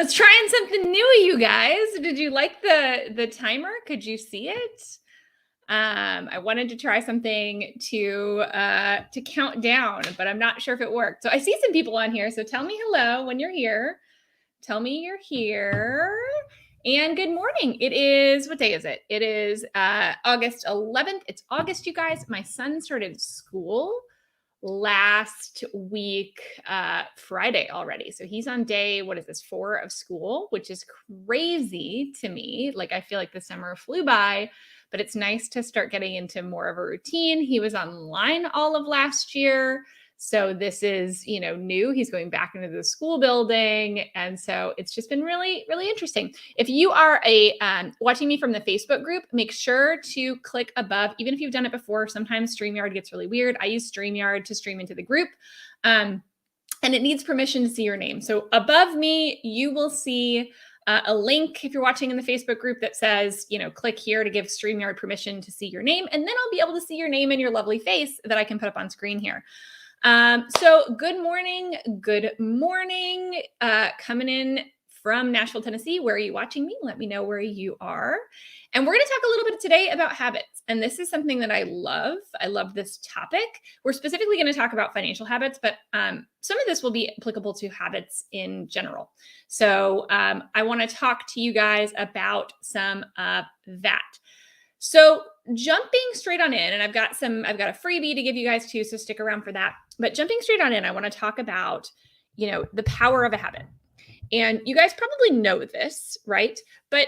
was trying something new, you guys. Did you like the timer? Could you see it? I wanted to try something to count down, but I'm not sure if it worked. So I see some people on here. So tell me hello when you're here. Tell me you're here. And good morning. It is, what day is it? It is August 11th. It's August, you guys. My son started school last week, Friday already. So he's on day, what is this, 4 of school, which is crazy to me. Like, I feel like the summer flew by, but it's nice to start getting into more of a routine. He was online all of last year. So this is, new. He's going back into the school building. And so it's just been really, really interesting. If you are watching me from the Facebook group, make sure to click above, even if you've done it before. Sometimes StreamYard gets really weird. I use StreamYard to stream into the group. And it needs permission to see your name. So above me, you will see a link if you're watching in the Facebook group that says, click here to give StreamYard permission to see your name. And then I'll be able to see your name and your lovely face that I can put up on screen here. So good morning. Coming in from Nashville, Tennessee. Where are you watching me? Let me know where you are. And we're going to talk a little bit today about habits. And this is something that I love. I love this topic. We're specifically going to talk about financial habits, but some of this will be applicable to habits in general. So I want to talk to you guys about some of that. So jumping straight on in, and I've got a freebie to give you guys too, so stick around for that. But jumping straight on in, I want to talk about, the power of a habit. And you guys probably know this, right? But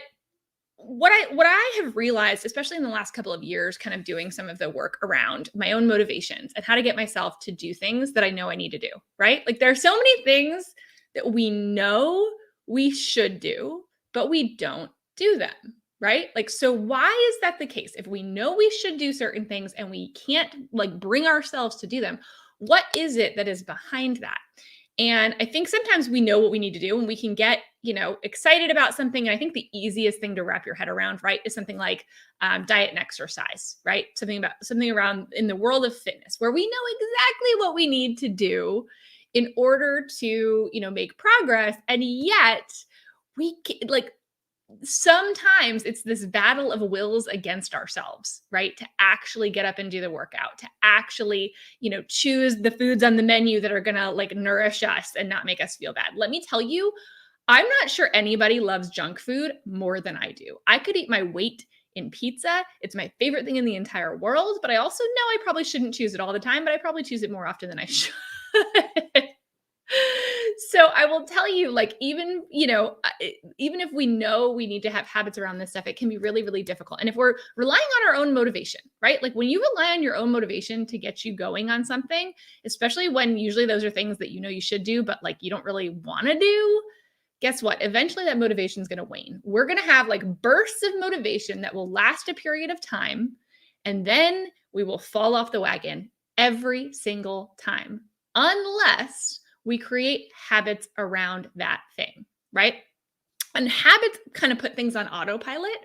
what I have realized, especially in the last couple of years, kind of doing some of the work around my own motivations and how to get myself to do things that I know I need to do, right? Like, there are so many things that we know we should do, but we don't do them. Right? Like, so why is that the case? If we know we should do certain things and we can't bring ourselves to do them, what is it that is behind that? And I think sometimes we know what we need to do and we can get, excited about something. And I think the easiest thing to wrap your head around, right, is something like diet and exercise, right? Something around in the world of fitness where we know exactly what we need to do in order to, make progress. And yet sometimes it's this battle of wills against ourselves, right? To actually get up and do the workout, to actually, choose the foods on the menu that are going to nourish us and not make us feel bad. Let me tell you, I'm not sure anybody loves junk food more than I do. I could eat my weight in pizza. It's my favorite thing in the entire world, but I also know I probably shouldn't choose it all the time, but I probably choose it more often than I should. So I will tell you, even if we know we need to have habits around this stuff, it can be really, really difficult. And if we're relying on our own motivation, right? Like, when you rely on your own motivation to get you going on something, especially when usually those are things that you should do, but you don't really want to do, guess what? Eventually that motivation is going to wane. We're going to have bursts of motivation that will last a period of time, and then we will fall off the wagon every single time, unless we create habits around that thing, right? And habits kind of put things on autopilot.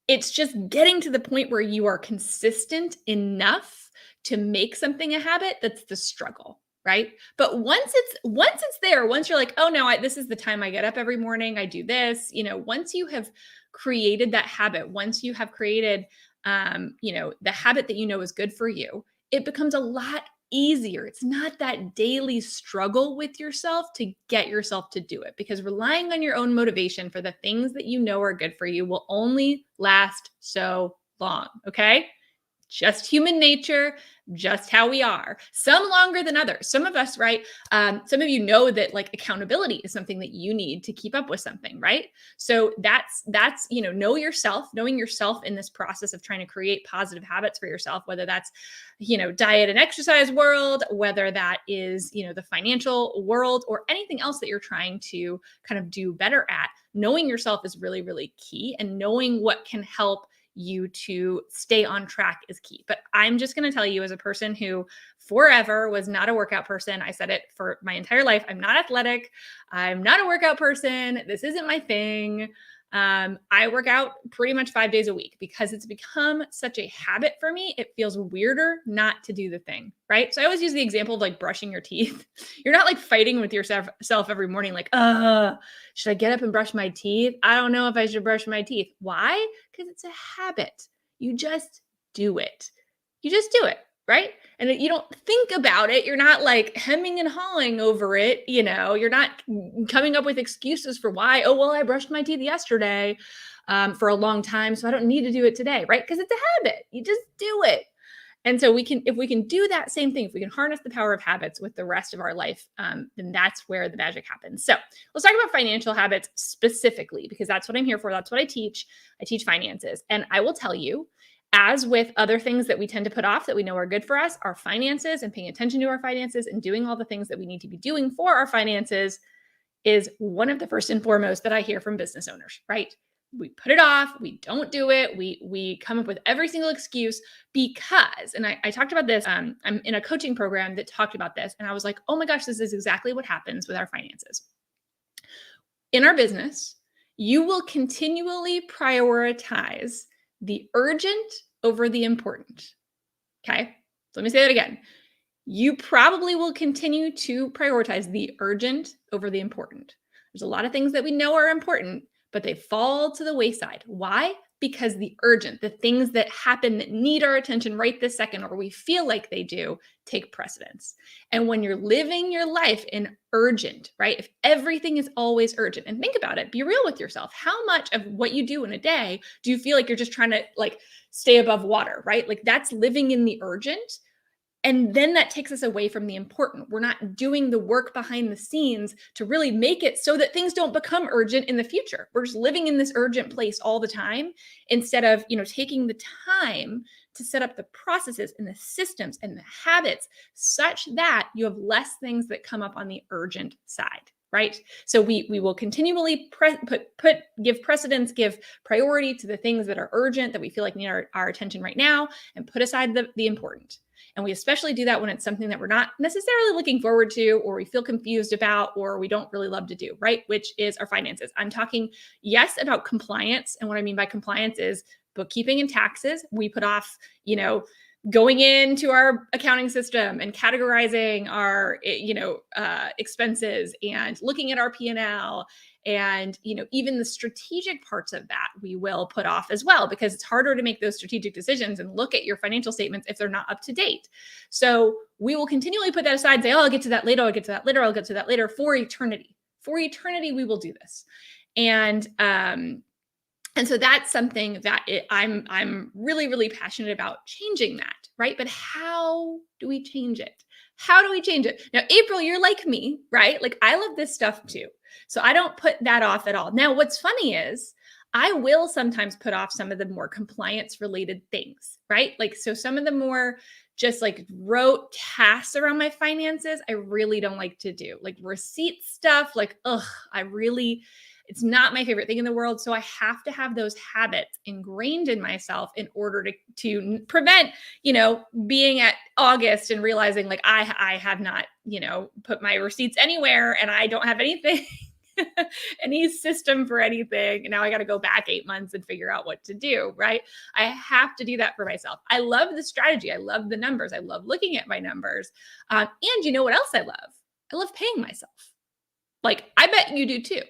It's just getting to the point where you are consistent enough to make something a habit that's the struggle, right? But once it's there, once you're like, oh no, this is the time I get up every morning, I do this, once you have created that habit, once you have created, the habit that is good for you, it becomes a lot easier. It's not that daily struggle with yourself to get yourself to do it, because relying on your own motivation for the things that are good for you will only last so long. Okay. Just human nature, just how we are. Some longer than others. Some of us, right? Some of you know that accountability is something that you need to keep up with something, right? So that's knowing yourself in this process of trying to create positive habits for yourself, whether that's, diet and exercise world, whether that is, the financial world, or anything else that you're trying to kind of do better at. Knowing yourself is really, really key, and knowing what can help you to stay on track is key. But I'm just going to tell you, as a person who forever was not a workout person, I said it for my entire life, I'm not athletic. I'm not a workout person. This isn't my thing. I work out pretty much 5 days a week because it's become such a habit for me. It feels weirder not to do the thing, right? So I always use the example of like brushing your teeth. You're not like fighting with yourself every morning, like, should I get up and brush my teeth? I don't know if I should brush my teeth. Why? Because it's a habit. You just do it. You just do it, right? And you don't think about it. You're not like hemming and hawing over it. You're not coming up with excuses for why. Oh, well, I brushed my teeth yesterday for a long time, so I don't need to do it today, right? Because it's a habit. You just do it. And so if we can do that same thing, if we can harness the power of habits with the rest of our life, then that's where the magic happens. So let's talk about financial habits specifically, because that's what I'm here for. That's what I teach. I teach finances. And I will tell you, as with other things that we tend to put off that we know are good for us, our finances and paying attention to our finances and doing all the things that we need to be doing for our finances is one of the first and foremost that I hear from business owners, right? We put it off, we don't do it, we come up with every single excuse because, and I talked about this, I'm in a coaching program that talked about this, and I was like, oh my gosh, this is exactly what happens with our finances. In our business, you will continually prioritize the urgent over the important. Okay. So let me say that again. You probably will continue to prioritize the urgent over the important. There's a lot of things that we know are important, but they fall to the wayside. Why? Because the urgent, the things that happen that need our attention right this second, or we feel like they do, take precedence. And when you're living your life in urgent, right? If everything is always urgent, and think about it, be real with yourself. How much of what you do in a day do you feel like you're just trying to like stay above water, right? Like that's living in the urgent. And then that takes us away from the important. We're not doing the work behind the scenes to really make it so that things don't become urgent in the future. We're just living in this urgent place all the time instead of, taking the time to set up the processes and the systems and the habits such that you have less things that come up on the urgent side. Right. So we will continually give precedence, give priority to the things that are urgent that we feel like need our attention right now, and put aside the important. And we especially do that when it's something that we're not necessarily looking forward to, or we feel confused about, or we don't really love to do, right? Which is our finances. I'm talking, yes, about compliance. And what I mean by compliance is bookkeeping and taxes. We put off, going into our accounting system and categorizing our, expenses and looking at our P&L. And, even the strategic parts of that we will put off as well, because it's harder to make those strategic decisions and look at your financial statements if they're not up to date. So we will continually put that aside and say, oh, I'll get to that later. I'll get to that later. I'll get to that later for eternity. For eternity, we will do this. And so that's something that I'm really, really passionate about changing that, right? But how do we change it? How do we change it? Now, April, you're like me, right? Like I love this stuff too. So I don't put that off at all. Now, what's funny is I will sometimes put off some of the more compliance related things, right? Like, so some of the more just like rote tasks around my finances, I really don't like to do, like receipt stuff, like, it's not my favorite thing in the world. So I have to have those habits ingrained in myself in order to prevent, being at August and realizing like I have not, put my receipts anywhere and I don't have anything, any system for anything. And now I got to go back 8 months and figure out what to do, right? I have to do that for myself. I love the strategy. I love the numbers. I love looking at my numbers. And you know what else I love? I love paying myself. Like I bet you do too.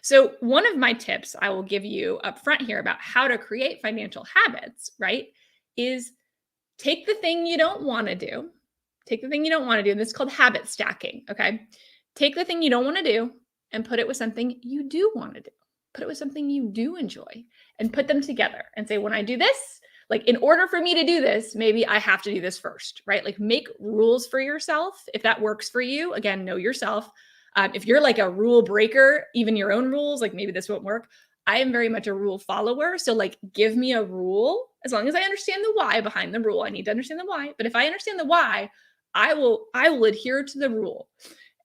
So one of my tips I will give you up front here about how to create financial habits, right, is take the thing you don't want to do. Take the thing you don't want to do. And this is called habit stacking. Okay. Take the thing you don't want to do and put it with something you do want to do. Put it with something you do enjoy and put them together and say, when I do this, like in order for me to do this, maybe I have to do this first, right? Like make rules for yourself. If that works for you, again, know yourself. If you're like a rule breaker, even your own rules, like maybe this won't work. I am very much a rule follower. So like, give me a rule as long as I understand the why behind the rule. I need to understand the why, but if I understand the why, I will adhere to the rule.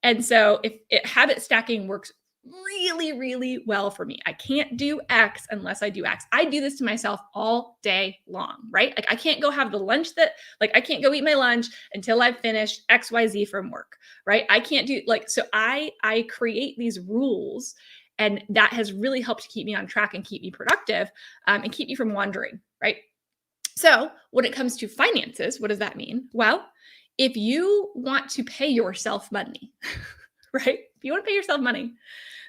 And so habit stacking works really, really well for me. I can't do X unless I do X. I do this to myself all day long, right? Like I can't go have the lunch I can't go eat my lunch until I've finished XYZ from work, right? I can't do so I create these rules And that has really helped keep me on track and keep me productive, and keep me from wandering, right? So when it comes to finances, what does that mean? Well, if you want to pay yourself money, right? If you want to pay yourself money,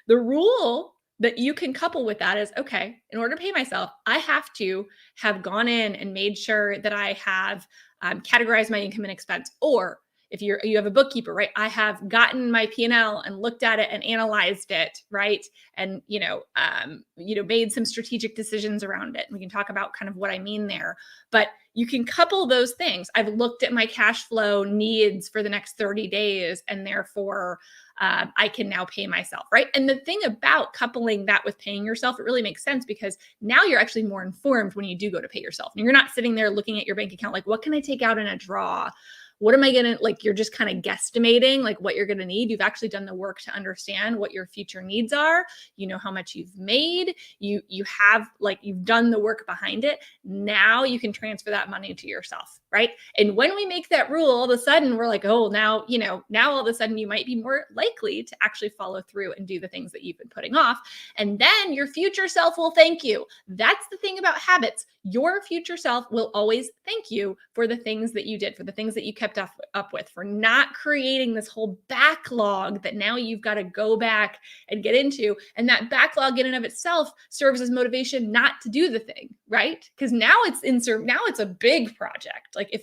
the rule that you can couple with that is, okay, in order to pay myself, I have to have gone in and made sure that I have categorized my income and expense. Or if you have a bookkeeper, right? I have gotten my P&L and looked at it and analyzed it, right? And made some strategic decisions around it. And we can talk about kind of what I mean there. But you can couple those things. I've looked at my cash flow needs for the next 30 days, and therefore I can now pay myself, right? And the thing about coupling that with paying yourself, it really makes sense because now you're actually more informed when you do go to pay yourself. And you're not sitting there looking at your bank account like, what can I take out in a draw? What am I going to, like, you're just kind of guesstimating like what you're going to need. You've actually done the work to understand what your future needs are. You know how much you've made. You have, like, you've done the work behind it. Now you can transfer that money to yourself, right? And when we make that rule, all of a sudden we're like, oh, now all of a sudden you might be more likely to actually follow through and do the things that you've been putting off. And then your future self will thank you. That's the thing about habits. Your future self will always thank you for the things that you did, for the things that you kept up with, for not creating this whole backlog that now you've got to go back and get into. And that backlog in and of itself serves as motivation not to do the thing, right? Because now it's a big project. Like if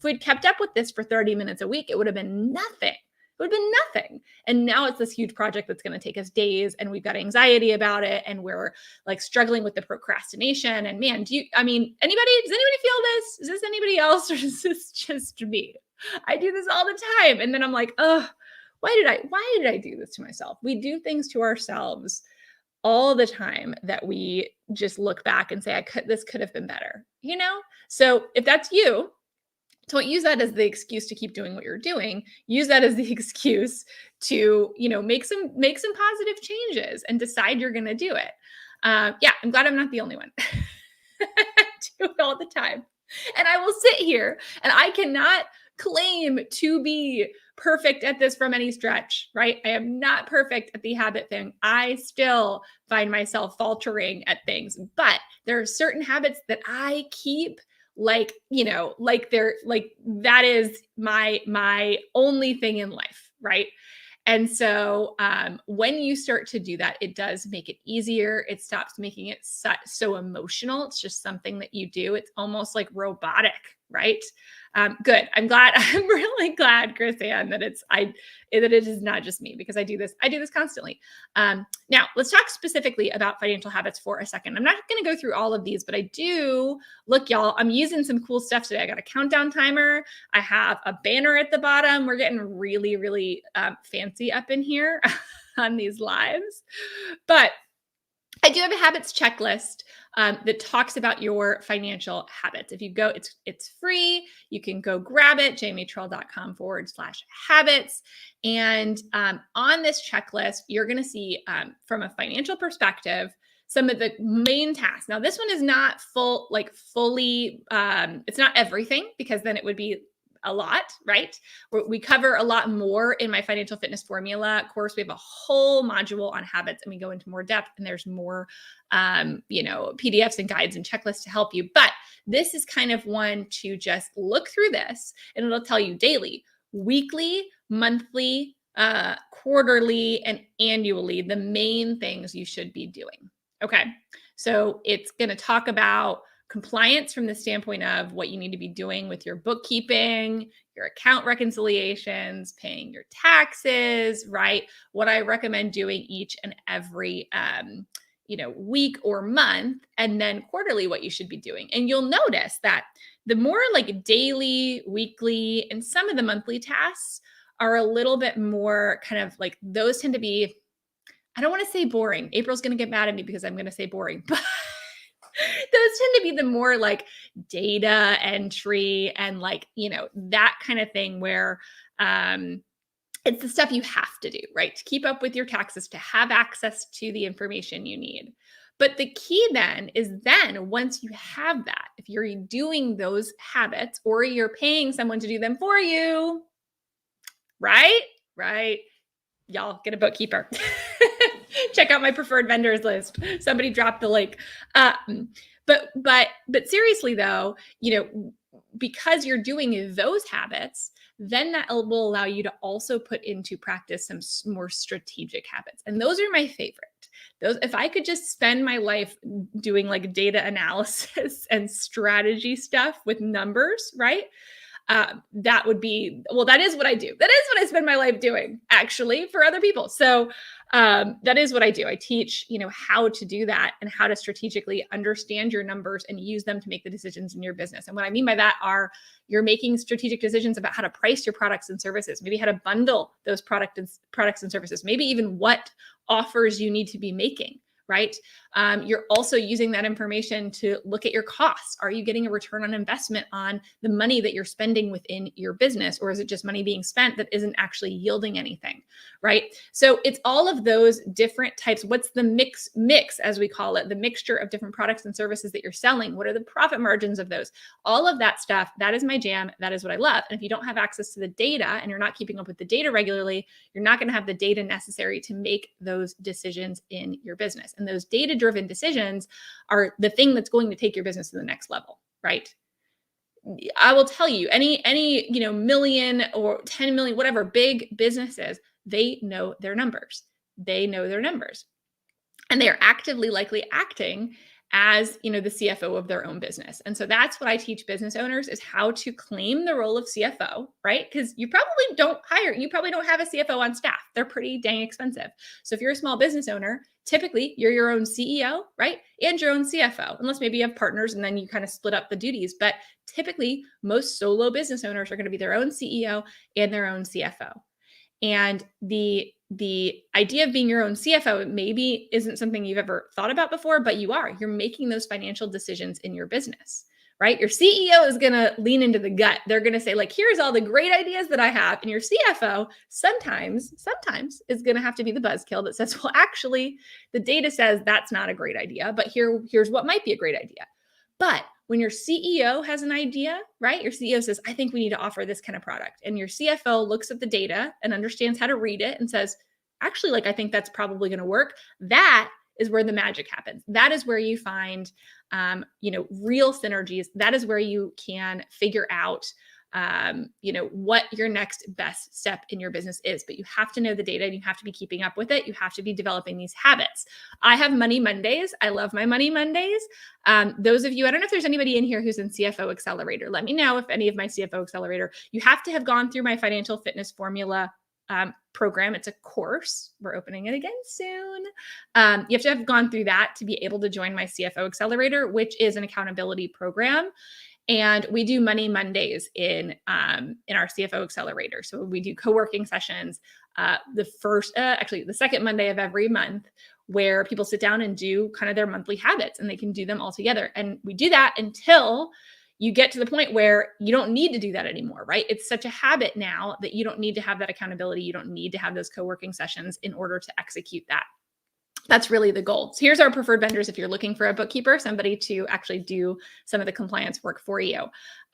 we'd kept up with this for 30 minutes a week, it would have been nothing. It would have been nothing. And now it's this huge project that's going to take us days, and we've got anxiety about it, and we're like struggling with the procrastination. And man, does anybody feel this? Is this anybody else, or is this just me? I do this all the time. And then I'm like, oh, why did I do this to myself? We do things to ourselves all the time that we just look back and say, this could have been better, So if that's you, don't use that as the excuse to keep doing what you're doing. Use that as the excuse to, make some positive changes and decide you're going to do it. I'm glad I'm not the only one. I do it all the time. And I will sit here and I cannot claim to be perfect at this from any stretch, right? I am not perfect at the habit thing. I still find myself faltering at things, but there are certain habits that I keep that is my only thing in life, right? And so when you start to do that, it does make it easier. It stops making it so emotional. It's just something that you do. It's almost like robotic, right? Good. I'm really glad, Chris Ann, that it is not just me, because I do this constantly. Now let's talk specifically about financial habits for a second. I'm not going to go through all of these, but look, y'all, I'm using some cool stuff today. I got a countdown timer. I have a banner at the bottom. We're getting really, really fancy up in here on these lives, but I do have a habits checklist that talks about your financial habits. If you go, it's free. You can go grab it, jamietrull.com/habits. And on this checklist, you're going to see from a financial perspective, some of the main tasks. Now, this one is not fully, it's not everything, because then it would be a lot, right? We cover a lot more in my financial fitness formula course. We have a whole module on habits, and we go into more depth, and there's more, PDFs and guides and checklists to help you. But this is kind of one to just look through this, and it'll tell you daily, weekly, monthly, quarterly, and annually, the main things you should be doing. Okay. So it's going to talk about compliance from the standpoint of what you need to be doing with your bookkeeping, your account reconciliations, paying your taxes, right? What I recommend doing each and every week or month, and then quarterly what you should be doing. And you'll notice that the more like daily, weekly, and some of the monthly tasks are a little bit more kind of like, those tend to be, I don't want to say boring. April's going to get mad at me because I'm going to say boring, but those tend to be the more like data entry and that kind of thing, where it's the stuff you have to do, right? To keep up with your taxes, to have access to the information you need. But the key then is once you have that, if you're doing those habits or you're paying someone to do them for you, right? Y'all get a bookkeeper. Check out my preferred vendors list. Somebody dropped the link. But seriously though, because you're doing those habits, then that will allow you to also put into practice some more strategic habits. And those are my favorite. Those, if I could just spend my life doing like data analysis and strategy stuff with numbers, right? That would be, well, that is what I do. That is what I spend my life doing actually for other people. So that is what I do. I teach, how to do that and how to strategically understand your numbers and use them to make the decisions in your business. And what I mean by that are you're making strategic decisions about how to price your products and services, maybe how to bundle those products and services, maybe even what offers you need to be making. Right? You're also using that information to look at your costs. Are you getting a return on investment on the money that you're spending within your business? Or is it just money being spent that isn't actually yielding anything? Right? So it's all of those different types. What's the mix, as we call it, the mixture of different products and services that you're selling? What are the profit margins of those? All of that stuff, that is my jam. That is what I love. And if you don't have access to the data and you're not keeping up with the data regularly, you're not going to have the data necessary to make those decisions in your business. And those data-driven decisions are the thing that's going to take your business to the next level, right? I will tell you, any million or 10 million, whatever big businesses, they know their numbers. They know their numbers. And they are actively likely acting as, the CFO of their own business. And so that's what I teach business owners is how to claim the role of CFO, right? Because you probably don't have a CFO on staff. They're pretty dang expensive. So if you're a small business owner, typically you're your own CEO, right? And your own CFO, unless maybe you have partners and then you kind of split up the duties. But typically most solo business owners are going to be their own CEO and their own CFO. And the idea of being your own CFO maybe isn't something you've ever thought about before, but you're making those financial decisions in your business, right? Your CEO is going to lean into the gut. They're going to say like, here's all the great ideas that I have. And your CFO sometimes is going to have to be the buzzkill that says, well, actually the data says that's not a great idea, but here's what might be a great idea. But when your CEO has an idea, right? Your CEO says, I think we need to offer this kind of product. And your CFO looks at the data and understands how to read it and says, actually, like, I think that's probably going to work. That is where the magic happens. That is where you find, real synergies. That is where you can figure out, what your next best step in your business is. But you have to know the data and you have to be keeping up with it. You have to be developing these habits. I have Money Mondays. I love my Money Mondays. Those of you, I don't know if there's anybody in here who's in CFO Accelerator. Let me know if any of my CFO Accelerator, you have to have gone through my financial fitness formula program. It's a course. We're opening it again soon. You have to have gone through that to be able to join my CFO Accelerator, which is an accountability program. And we do Money Mondays in our CFO Accelerator. So we do co-working sessions the second Monday of every month, where people sit down and do kind of their monthly habits, and they can do them all together. And we do that until you get to the point where you don't need to do that anymore, right? It's such a habit now that you don't need to have that accountability. You don't need to have those co-working sessions in order to execute that. That's really the goal. So here's our preferred vendors if you're looking for a bookkeeper, somebody to actually do some of the compliance work for you.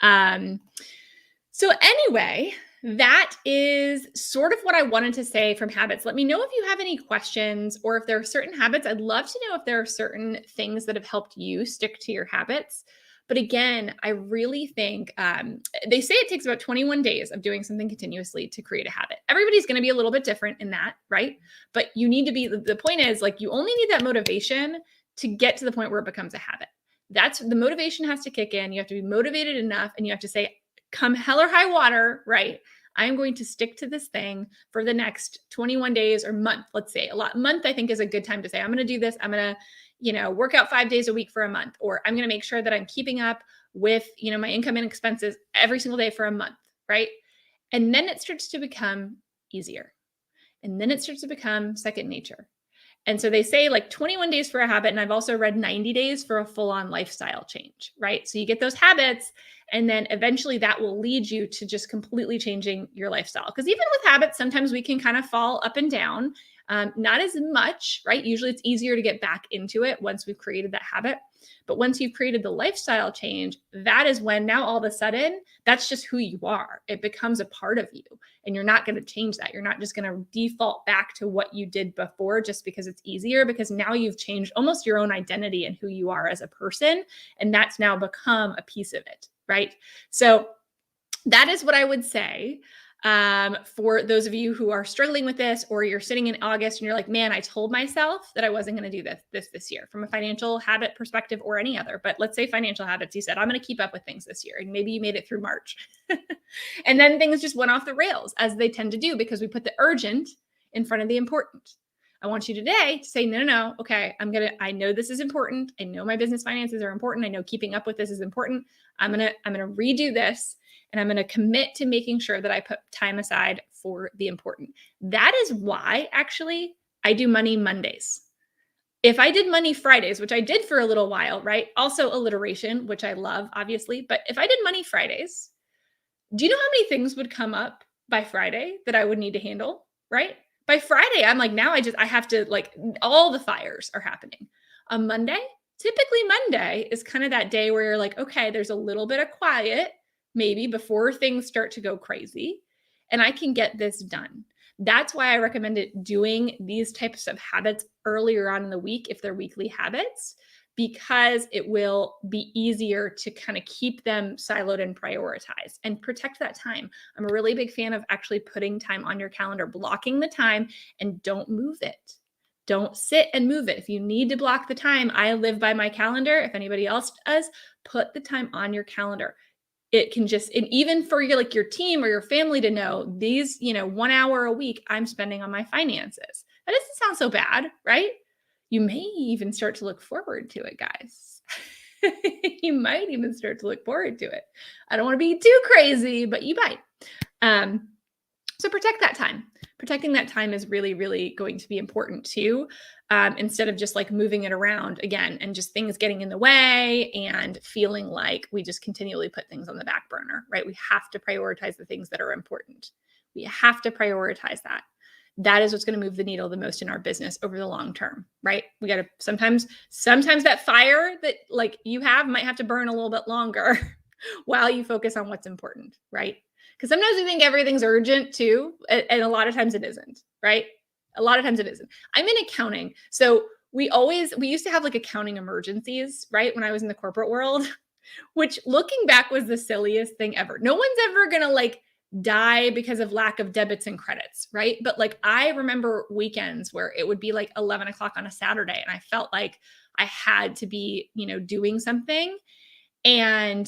So anyway, that is sort of what I wanted to say from habits. Let me know if you have any questions, or if there are certain habits. I'd love to know if there are certain things that have helped you stick to your habits. But again, I really think they say it takes about 21 days of doing something continuously to create a habit. Everybody's going to be a little bit different in that, right? But you need to be, the point is, like, you only need that motivation to get to the point where it becomes a habit. That's the motivation has to kick in. You have to be motivated enough, and you have to say, come hell or high water, right? I'm going to stick to this thing for the next 21 days or month. Let's say month, I think, is a good time to say, I'm going to do this. I'm going to, work out 5 days a week for a month, or I'm going to make sure that I'm keeping up with, my income and expenses every single day for a month. Right. And then it starts to become easier. And then it starts to become second nature. And so they say like 21 days for a habit. And I've also read 90 days for a full-on lifestyle change, right? So you get those habits, and then eventually that will lead you to just completely changing your lifestyle. Because even with habits, sometimes we can kind of fall up and down. Not as much, right? Usually it's easier to get back into it once we've created that habit. But once you've created the lifestyle change, that is when now all of a sudden, that's just who you are. It becomes a part of you, and you're not going to change that. You're not just going to default back to what you did before just because it's easier, because now you've changed almost your own identity and who you are as a person. And that's now become a piece of it, right? So that is what I would say. For those of you who are struggling with this, or you're sitting in August and you're like, man, I told myself that I wasn't going to do this year from a financial habit perspective or any other, but let's say financial habits. You said, I'm going to keep up with things this year. And maybe you made it through March and then things just went off the rails, as they tend to do, because we put the urgent in front of the important. I want you today to say, no. Okay. I know this is important. I know my business finances are important. I know keeping up with this is important. I'm going to redo this. And I'm going to commit to making sure that I put time aside for the important. That is why, actually, I do Money Mondays. If I did Money Fridays, which I did for a little while, right? Also alliteration, which I love, obviously. But if I did Money Fridays, do you know how many things would come up by Friday that I would need to handle, right? By Friday, I'm like, now I have to, like, all the fires are happening. On Monday, typically Monday is kind of that day where you're like, okay, there's a little bit of quiet, maybe before things start to go crazy, and I can get this done. That's why I recommend doing these types of habits earlier on in the week, if they're weekly habits, because it will be easier to kind of keep them siloed and prioritized and protect that time. I'm a really big fan of actually putting time on your calendar, blocking the time, and don't move it. Don't sit and move it. If you need to block the time, I live by my calendar. If anybody else does, put the time on your calendar. It can just, and even for your team or your family to know, these, 1 hour a week I'm spending on my finances. That doesn't sound so bad, right? You may even start to look forward to it, guys. You might even start to look forward to it. I don't want to be too crazy, but you might. So protect that time. Protecting that time is really, really going to be important too. Instead of just like moving it around again and just things getting in the way and feeling like we just continually put things on the back burner, right? We have to prioritize the things that are important. We have to prioritize that. That is what's going to move the needle the most in our business over the long term, right? We got to sometimes that fire that like you might have to burn a little bit longer while you focus on what's important, right? Because sometimes we think everything's urgent too, and a lot of times it isn't, right? A lot of times it isn't. I'm in accounting. So we used to have like accounting emergencies, right? When I was in the corporate world, which looking back was the silliest thing ever. No one's ever going to like die because of lack of debits and credits, right? But like I remember weekends where it would be like 11 o'clock on a Saturday and I felt like I had to be, doing something. And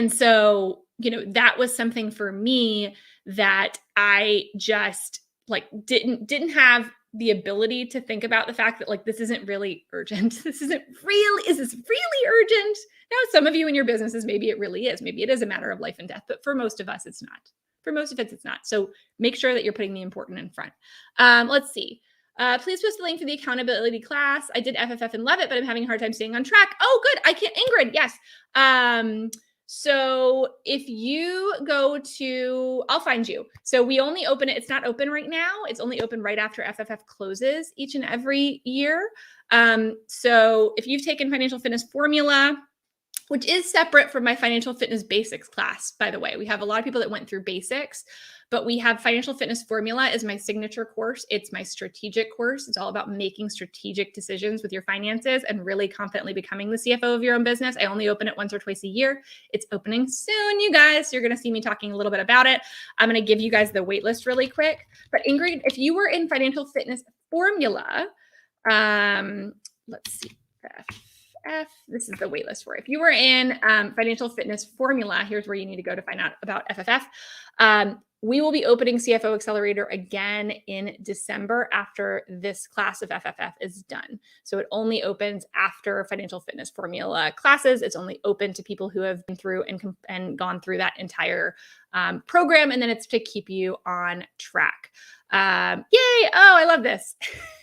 so, that was something for me that I just like didn't have the ability to think about the fact that like, this isn't really urgent. Is this really urgent? Now, some of you in your businesses, maybe it really is. Maybe it is a matter of life and death, but for most of us, it's not. For most of us, it's not. So make sure that you're putting the important in front. Let's see. Please post the link for the accountability class. I did FFF and love it, but I'm having a hard time staying on track. Oh, good. I can't, Ingrid. Yes. So if you go to, I'll find you. So we only open it. It's not open right now. It's only open right after FFF closes each and every year. So if you've taken Financial Fitness Formula, which is separate from my Financial Fitness Basics class, by the way, we have a lot of people that went through basics, but we have Financial Fitness Formula is my signature course. It's my strategic course. It's all about making strategic decisions with your finances and really confidently becoming the CFO of your own business. I only open it once or twice a year. It's opening soon, you guys. You're going to see me talking a little bit about it. I'm going to give you guys the wait list really quick. But Ingrid, if you were in Financial Fitness Formula, let's see. This is the waitlist for it. If you were in Financial Fitness Formula, here's where you need to go to find out about FFF. We will be opening CFO Accelerator again in December after this class of FFF is done. So it only opens after Financial Fitness Formula classes. It's only open to people who have been through and gone through that entire program. And then it's to keep you on track. Yay. Oh, I love this.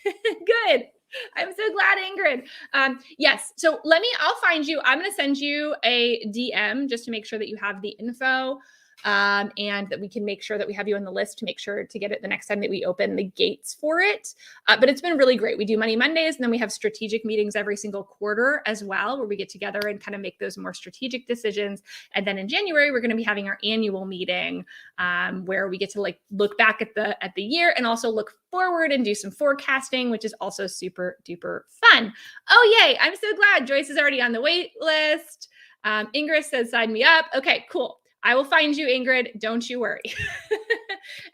Good. I'm so glad, Ingrid. Yes. So I'll find you. I'm going to send you a DM just to make sure that you have the info. and that we can make sure that we have you on the list to make sure to get it the next time that we open the gates for it. But it's been really great. We do Money Mondays, and then we have strategic meetings every single quarter as well, where we get together and kind of make those more strategic decisions. And then in January, we're going to be having our annual meeting where we get to like look back at the year and also look forward and do some forecasting, which is also super duper fun. Oh, yay. I'm so glad Joyce is already on the wait list. Ingrid says, sign me up. Okay, cool. I will find you, Ingrid. Don't you worry.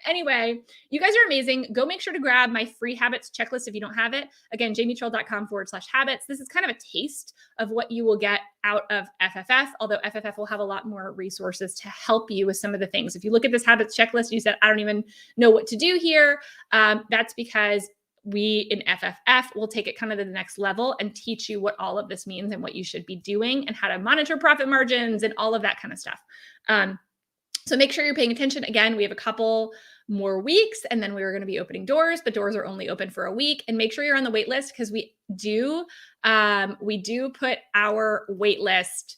Anyway, you guys are amazing. Go make sure to grab my free habits checklist if you don't have it. Again, jamietrull.com/habits. This is kind of a taste of what you will get out of FFF, although FFF will have a lot more resources to help you with some of the things. If you look at this habits checklist, you said, I don't even know what to do here. That's because we in FFF will take it kind of to the next level and teach you what all of this means and what you should be doing and how to monitor profit margins and all of that kind of stuff. So make sure you're paying attention. Again, we have a couple more weeks and then we are going to be opening doors. The doors are only open for a week, and make sure you're on the wait list because we do put our wait list.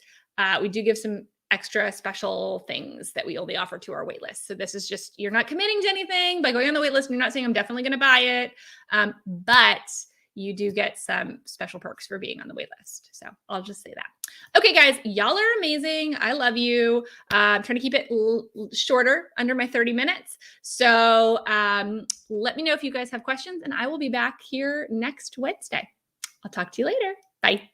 We do give some extra special things that we only offer to our wait list. So this is just, you're not committing to anything by going on the wait list. You're not saying I'm definitely going to buy it. But you do get some special perks for being on the wait list. So I'll just say that. Okay, guys, y'all are amazing. I love you. I'm trying to keep it shorter, under my 30 minutes. So let me know if you guys have questions, and I will be back here next Wednesday. I'll talk to you later. Bye.